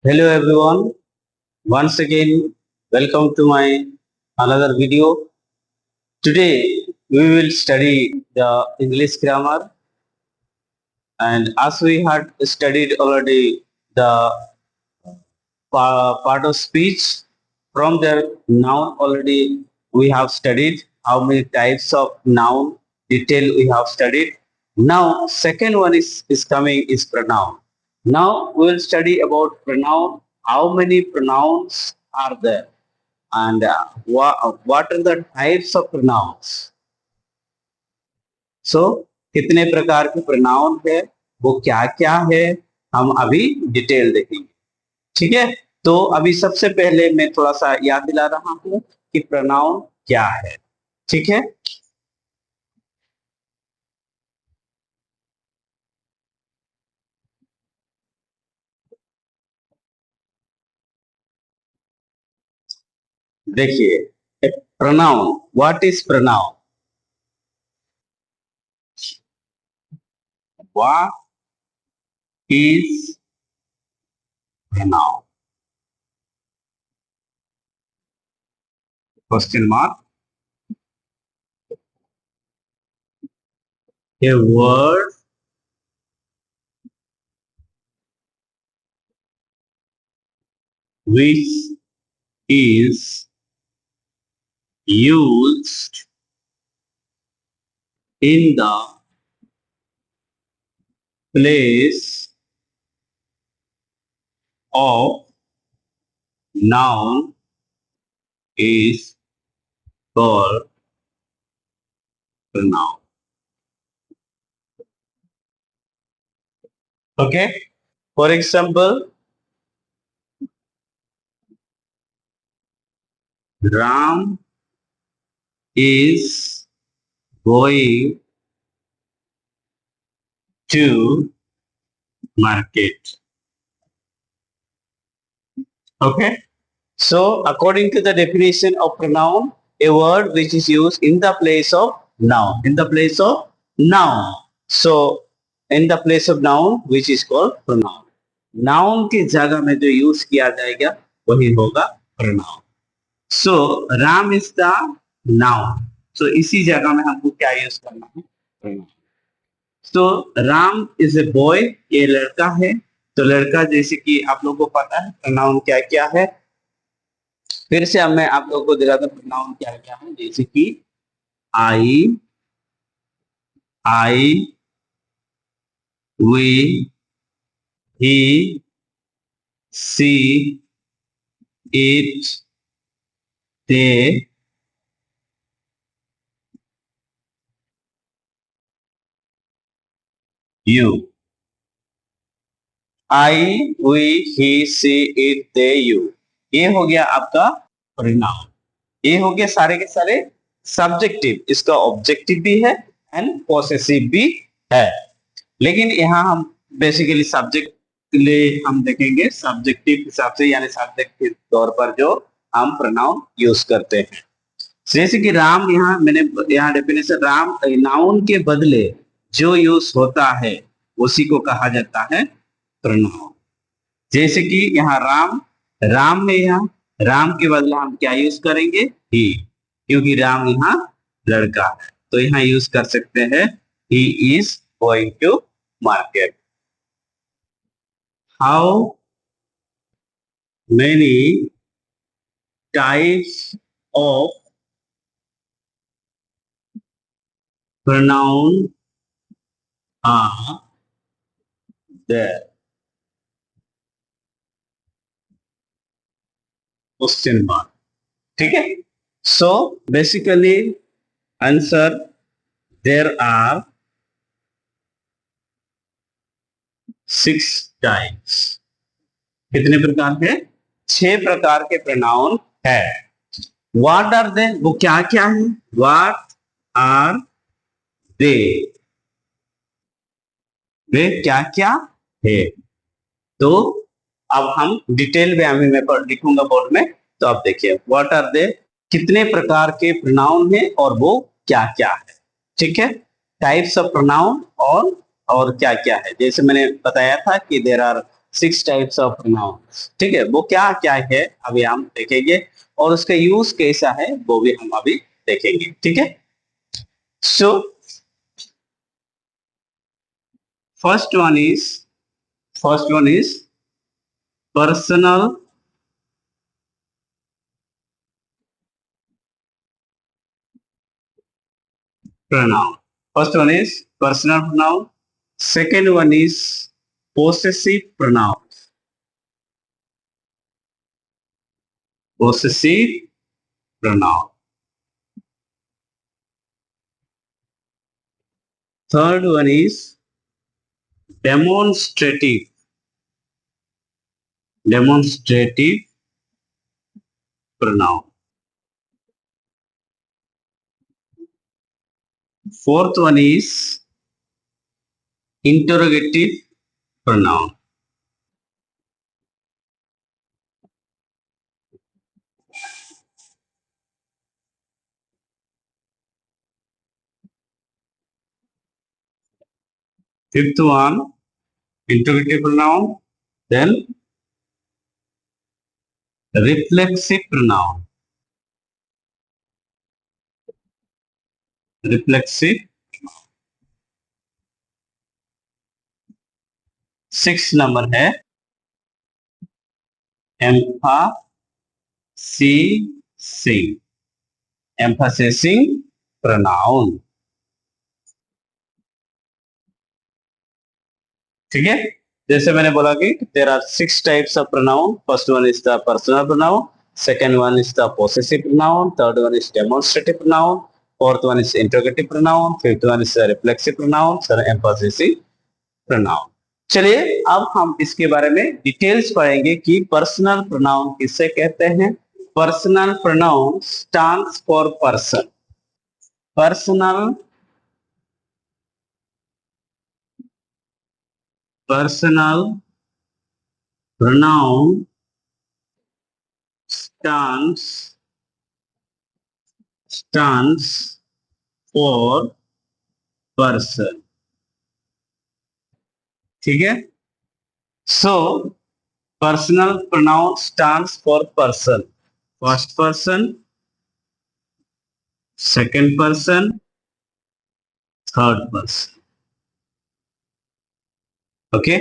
Hello everyone. Once again, welcome to my another video. Today we will study the English grammar, and as we had studied already the part of speech, from their noun already we have studied how many types of noun detail we have studied. Now second one is coming is pronoun. Now we will study about pronoun, how many pronouns are there, and what are the types of pronouns. सो कितने प्रकार के pronoun है, वो क्या क्या है, हम अभी डिटेल देखेंगे। ठीक है, तो अभी सबसे पहले मैं थोड़ा सा याद दिला रहा हूं कि प्रोनाउन क्या है। ठीक है, देखिए pronoun, what is pronoun? What is pronoun? Question mark. A word which is used in the place of noun is called pronoun. Okay, for example, Ram is going to market. Okay, so according to the definition of pronoun, a word which is used in the place of noun, in the place of noun. So in the place of noun which is called pronoun. Noun की जगह में जो use किया जाएगा वही होगा pronoun. So Ram is the noun. So इसी जगह में हमको क्या यूज करना है? pronoun. तो राम इज ए बॉय, ये लड़का है। तो लड़का जैसे कि आप लोगों को पता है प्रोनाउन क्या क्या है। फिर से अब मैं आप लोगों को दिखाता हूँ प्रोनाउन क्या क्या है। जैसे कि I, we, he, she, it, they, you. I, we, he, she, it, they, you, ये हो गया आपका प्रोनाउन। ये हो गया सारे के सारे सब्जेक्टिव। इसका ऑब्जेक्टिव भी है एंड पॉसेसिव भी है, लेकिन यहाँ हम बेसिकली सब्जेक्ट के लिए हम देखेंगे सब्जेक्टिव हिसाब से, यानी सब्जेक्ट के तौर पर जो हम प्रोनाउन यूज करते हैं। जैसे कि राम, यहाँ मैंने यहाँ डेफिनेशन, राम नाउन के बदले जो यूज होता है उसी को कहा जाता है प्रोनाउन। जैसे कि यहाँ राम, राम है, यहाँ राम के बदले हम क्या यूज करेंगे? ही, क्योंकि राम यहाँ लड़का है तो यहाँ यूज कर सकते हैं he is going to market. How many types of pronoun are there? Question mark. ठीक है, so basically answer, there are 6 types. कितने प्रकार के? 6 प्रकार के प्रोनाउन है। व्हाट आर दे, वो क्या क्या है? व्हाट आर दे, वे क्या क्या है? तो अब हम डिटेल में अभी मैं लिखूंगा बोर्ड में, तो आप देखिए व्हाट आर दे, कितने प्रकार के प्रोनाउन है और वो क्या क्या है। ठीक है, टाइप्स ऑफ प्रोनाउन और क्या क्या है। जैसे मैंने बताया था कि there are six types of pronoun. ठीक है, वो क्या क्या है अभी हम देखेंगे और उसका यूज कैसा है वो भी हम अभी देखेंगे। ठीक है, so first one is first one is personal pronoun. First one is personal pronoun. Second one is possessive pronoun. Possessive pronoun. Third one is demonstrative. Demonstrative pronoun. Fourth one is interrogative pronoun. Fifth one, interrogative pronoun. Then reflexive pronoun. Reflexive. Sixth number है emphasizing. Emphasizing pronoun. ठीक है, जैसे मैंने बोला कि there are six types of pronoun. First one is the personal pronoun, second one is the possessive pronoun, third one is demonstrative pronoun, fourth one is interrogative pronoun, fifth one is reflexive pronoun, sir emphasis pronoun. चलिए अब हम इसके बारे में details पढ़ेंगे कि personal pronoun किसे कहते हैं। Personal pronoun stands for person. Personal personal pronoun stands stands for person। ठीक है, so personal pronoun stands for person. First person, second person, third person. Okay,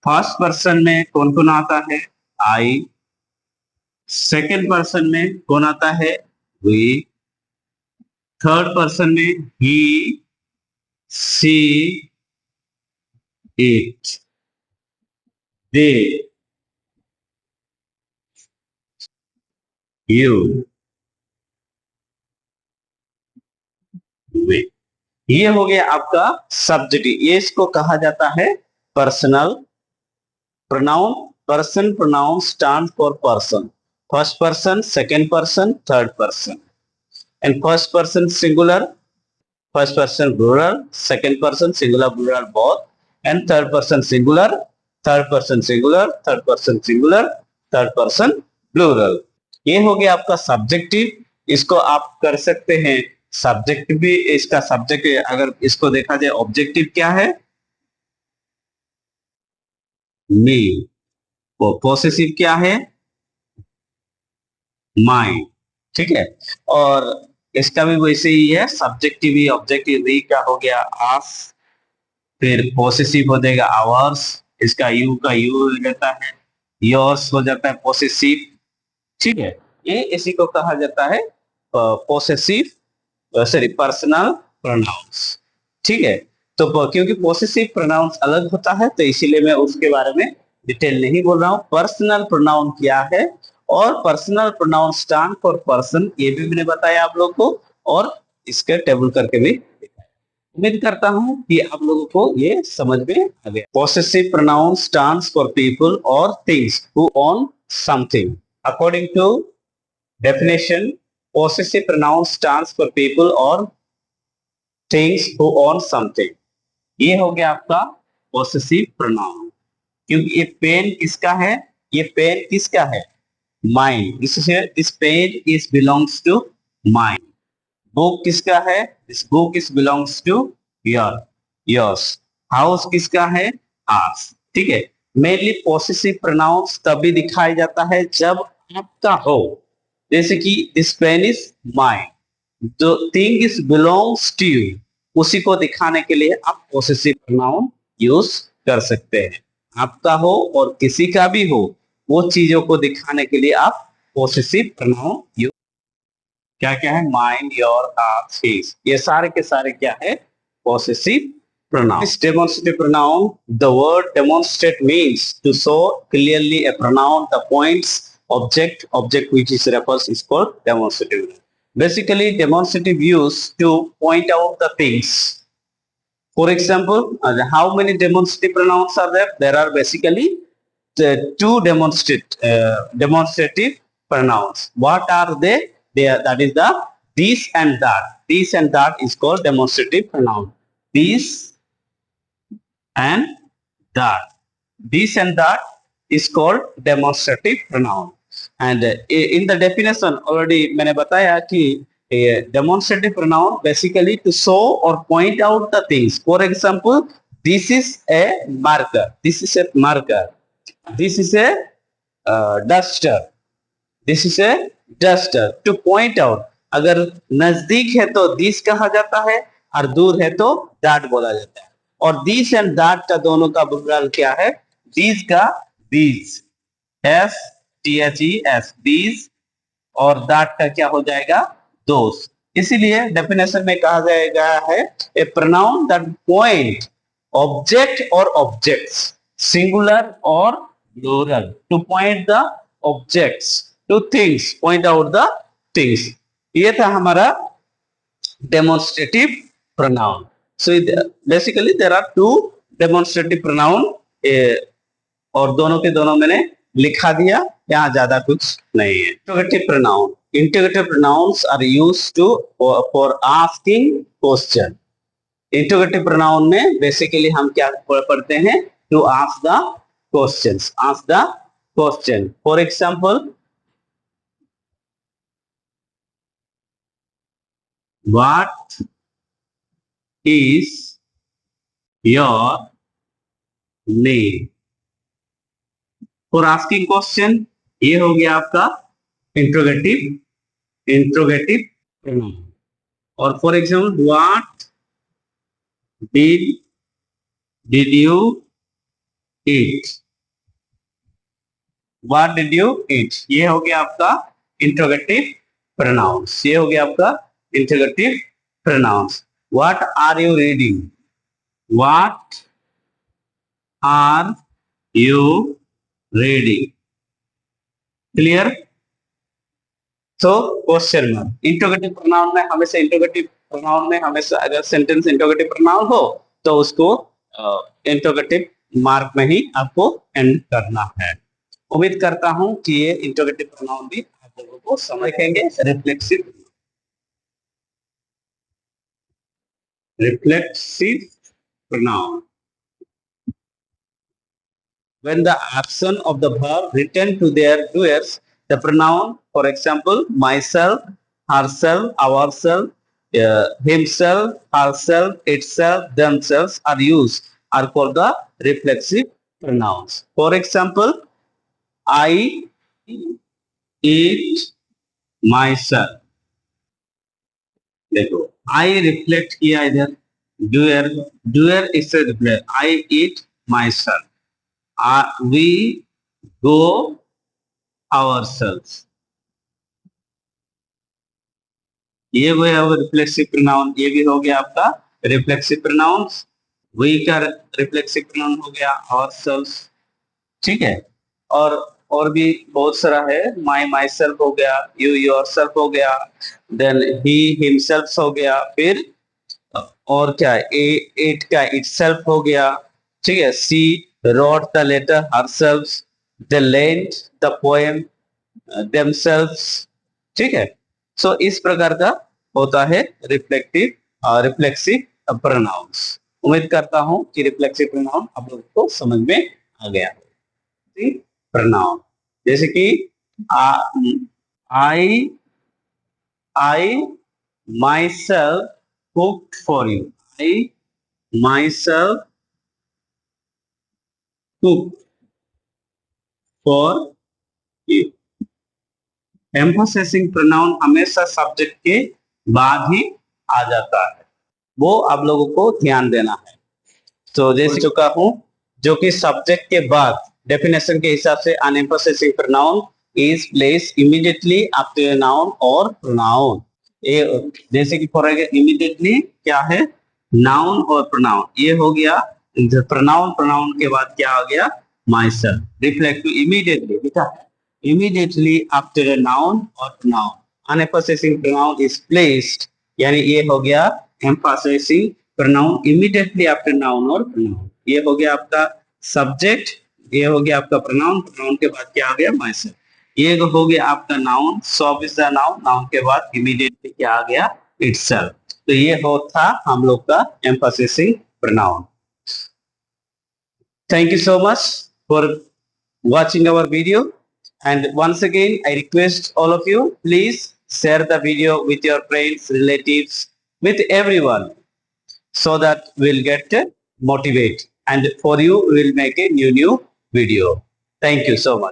first person में कौन कौन आता है? आई। सेकंड पर्सन में कौन आता है? वी। थर्ड पर्सन में ही, सी, इट, दे, यू, वे। ये हो गया आपका सब्जेक्ट। ये इसको कहा जाता है personal pronoun. Person pronoun stand for person. First person, second person, third person. And first person singular, first person plural, second person singular plural both, and third person singular, third person singular, third person singular, third person plural. ये हो गया आपका subjective. इसको आप कर सकते हैं subject भी। इसका सब्जेक्ट अगर इसको देखा जाए, ऑब्जेक्टिव क्या है? मी। वो पॉसेसिव क्या है? माइंड। ठीक है, और इसका भी वैसे ही है, सब्जेक्टिव ही ऑब्जेक्टिव भी। क्या हो गया? आस। फिर पॉसेसिव हो जाएगा आवर्स, इसका यू का यू हो जाता है, योर्स हो जाता है पॉसेसिव। ठीक है, ये इसी को कहा जाता है पॉसेसिव, सॉरी पर्सनल प्रोनाउंस। ठीक है, तो क्योंकि पॉसेसिव प्रोनाउंस अलग होता है तो इसीलिए मैं उसके बारे में डिटेल नहीं बोल रहा हूं। पर्सनल प्रोनाउन क्या है और personal pronoun stand for person, ये भी मैंने बताया आप लोग को, और इसके टेबल करके भी। उम्मीद करता हूं कि आप लोगों को ये समझ में आ गया। Possessive pronoun stands for people और things who own something. According to definition, possessive pronoun stands for people or things who own something। ये हो गया आपका possessive pronoun। क्योंकि ये पेन किसका है? ये पेन किसका है? माइंड। इससे this pen is belongs to mine. Book किसका है? This book is belongs to your yours. House किसका है? आर्स। ठीक है, मेनली पॉसेसिव प्रोनाउंस तभी दिखाया जाता है जब आपका हो, जैसे कि दिस पेन इज माइन, जो thing is belongs to you, उसी को दिखाने के लिए आप पॉसेसिव प्रोनाउन यूज कर सकते हैं। आपका हो और किसी का भी हो, वो चीजों को दिखाने के लिए आप पॉसेसिव प्रोनाउन यूज, क्या क्या है, माइन, योर, आर्स, हिज, ये सारे के सारे क्या है, possessive pronoun. This demonstrative pronoun, the word demonstrate means to show clearly a pronoun, the points, object which is refers is called demonstrative. Basically, demonstrative used to point out the things. For example, how many demonstrative pronouns are there? There are basically two demonstrative pronouns. What are they? They are, that is the this and that. This and that is called demonstrative pronoun. This and that. This and that is called demonstrative pronoun. And in the definition already मैंने बताया कि demonstrative pronoun basically to show or point out the things. For example, this is a marker. This is a marker. This is a duster. This is a duster. To point out. अगर नजदीक है तो this कहा जाता है और दूर है तो that बोला जाता है। और दिस एंड दैट का दोनों का प्लुरल क्या है, दीज का these, S T H E S, these, और दैट का क्या हो जाएगा, दोस। इसीलिए डेफिनेशन में कहा जाएगा है a pronoun that point object और ऑब्जेक्ट्स, सिंगुलर और plural, to point the objects, to things, point out the things. ये था हमारा demonstrative pronoun. So basically there are two demonstrative pronoun, और दोनों के दोनों मैंने लिखा दिया, यहाँ ज्यादा कुछ नहीं है। Interrogative pronoun. Interrogative pronouns are used to for asking question. Interrogative pronoun में basically हम क्या पढ़ते हैं, to ask the questions, ask the question. For example, what is your name? For asking question ये हो गया आपका इंट्रोगेटिव प्रोनाउन। और for example what did you eat, what did you eat, ये हो गया आपका इंट्रोगेटिव प्रोनाउंस। ये हो गया आपका interrogative pronouns. What are you reading, what are you reading, clear. तो क्वेश्चन मार्क इंट्रोगेटिव प्रोनाउन में हमेशा, इंट्रोगेटिव प्रोनाउन में हमेशा अगर सेंटेंस इंट्रोगेटिव प्रोनाउन हो तो उसको इंट्रोगेटिव मार्क में ही आपको एंड करना है। उम्मीद करता हूं कि ये इंट्रोगेटिव प्रोनाउन भी आप लोगों को समझेंगे। Reflexive pronoun, when the action of the verb return to their doers, the pronoun, for example, myself, herself, ourself, himself, herself, itself, themselves are used, are called the reflexive pronouns. For example, I eat myself. देखो I reflect किया इधर, doer is a reflect, I eat myself. We go ourselves. ये वो है reflexive pronoun, ये भी हो गया आपका रिफ्लेक्सिव प्रोनाउन। वी का रिफ्लेक्सिव प्रोनाउन हो गया ourselves, ठीक है। और भी बहुत सारा है, माई सेल्फ हो गया, यू योरसेल्फ हो गया, देन ही हिमसेल्फ हो गया, फिर और क्या है, इट का इटसेल्फ हो गया, ठीक है। सी wrote the letter herself, they learned the poem themselves, ठीक है। सो इस प्रकार का होता है रिफ्लेक्सिव प्रोनाउंस। उम्मीद करता हूं कि रिफ्लेक्सिव प्रोनाउन आप लोगों को समझ में आ गया। प्रोनाउन जैसे कि I myself cooked for you, I myself cook, for you. Emphasising pronoun हमेशा सब्जेक्ट के बाद ही आ जाता है, वो आप लोगों को ध्यान देना है। तो जैसे चुका हूं, जो कि सब्जेक्ट के बाद डेफिनेशन के हिसाब से unemphasising pronoun is placed immediately after noun और प्रोनाउन। जैसे कि फॉर एग्जांपल इमीडिएटली क्या है, नाउन और प्रोनाउन, ये हो गया प्रोनाउन। प्रोनाउन के बाद क्या हो गया, माई सेल्फ। रिफ्लेक्टिव इमीडिएटली, ठीक है, immediately after a noun or pronoun, unemphasizing pronoun is placed, यानी ये हो गया emphasizing pronoun immediately after noun or pronoun। ये हो गया आपका subject, ये हो गया आपका pronoun, pronoun के बाद क्या आ गया, myself। ये हो गया आपका noun, so is the noun, noun के बाद immediately क्या आ गया, itself। तो ये था हम लोग का emphasizing pronoun। Thank you so much for watching our video. And once again, I request all of you, please share the video with your friends, relatives, with everyone, so that we'll get motivate. And for you, we'll make a new video. Thank you so much.